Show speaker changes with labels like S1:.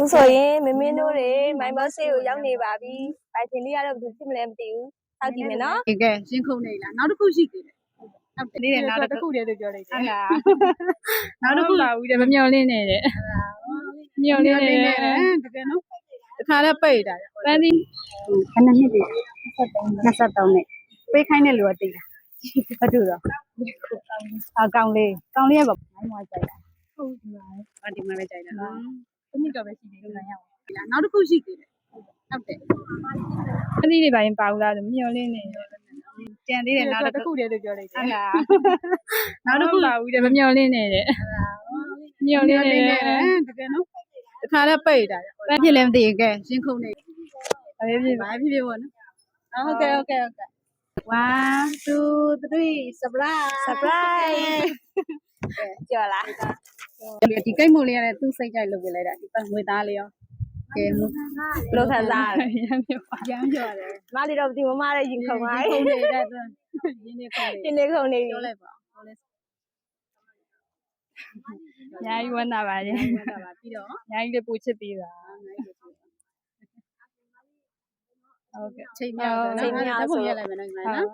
S1: ခုဆိုရင်မင်းတို့တွေမိုင်းဘောဆေးကိုရောက်နေပါပြီ။ပိုင်ရှင်လေးကတော့ဘယ်သူဖြစ်မလဲမသိဘူး။စောက်ကြည့်မယ်နော်။
S2: ကဲရှင်းခုံနေလားနောက်တစ်ခုရှိသေးတယ်ဟုတ်တယ်နောက်တစ်ခုတည်းလို့ပြောလိုက်တယ်ဟုတ်လားနောက်တစ်ခုပါဘူးတဲ့မမျော်လင့်နေတဲ့မျော်လင့်နေတဲ့တကယ်နော်တခါလည်းပိတ်တာပန်းသီးဘယ်နှစ်နှစ်တည်း23နှစ်ပေးခိုင်းတဲ့လူကတိတ်တာဘာတူတော့ကောင်းလေးကပါမိုင်းမွားကြိုက်တာဟုတ်ပါဒီမှာပဲကြိုက်တာတနည်းတော့ပဲရှိသေးတယ်နိုင်ရအောင်နောက်တစ်ခုရှိသေးတယ်ဟုတ်တယ်ပန်းသီးတွေပါရင်ပါဘူးလားမျော်လင့်နေကြံသေးတယ်နောက်တစ်ခုတည်းလို့ပြောလိုက်တယ်ဟုတ်လားနောက်တစ်ခုပါဘူးတဲ့မမျော်လင့်နေတဲ့မျော်လင့်နေတဲ့တကယ်နော်တခါလည်းပိတ်တာပန်းဖြစ်လည်းမသိကဲရှင်းခုံနေဘာဖြစ်ပေါ့နော်ဟုတ်ကဲ့1 2 3 surprise
S1: ကြော်လား
S2: ဒီကိတ်မို့လေးရတယ်သူ့စိတ်ကြိုက်လုပ်ပေးလိုက်တာဒီငွေသားလေးရောကဲဘ
S1: လို့ခံစားရ
S2: ရမ်းပြောတယ်
S1: မလေးတော့ဒီမမရဲ့ရင်ခုန်ပါ
S2: ရင်းနေခုံနေ
S1: ပြော
S2: လိုက်ပါညာကြီးဝမ်းသာပါတယ်ပြီးတော့ညာကြီးလေးပူချစ်ပြီးတာဟုတ်ကဲ့ချိန်မြောက်ဆိုတော့ဓာတ်ပုံရက်လိုက်မယ်နော်ညီမနော်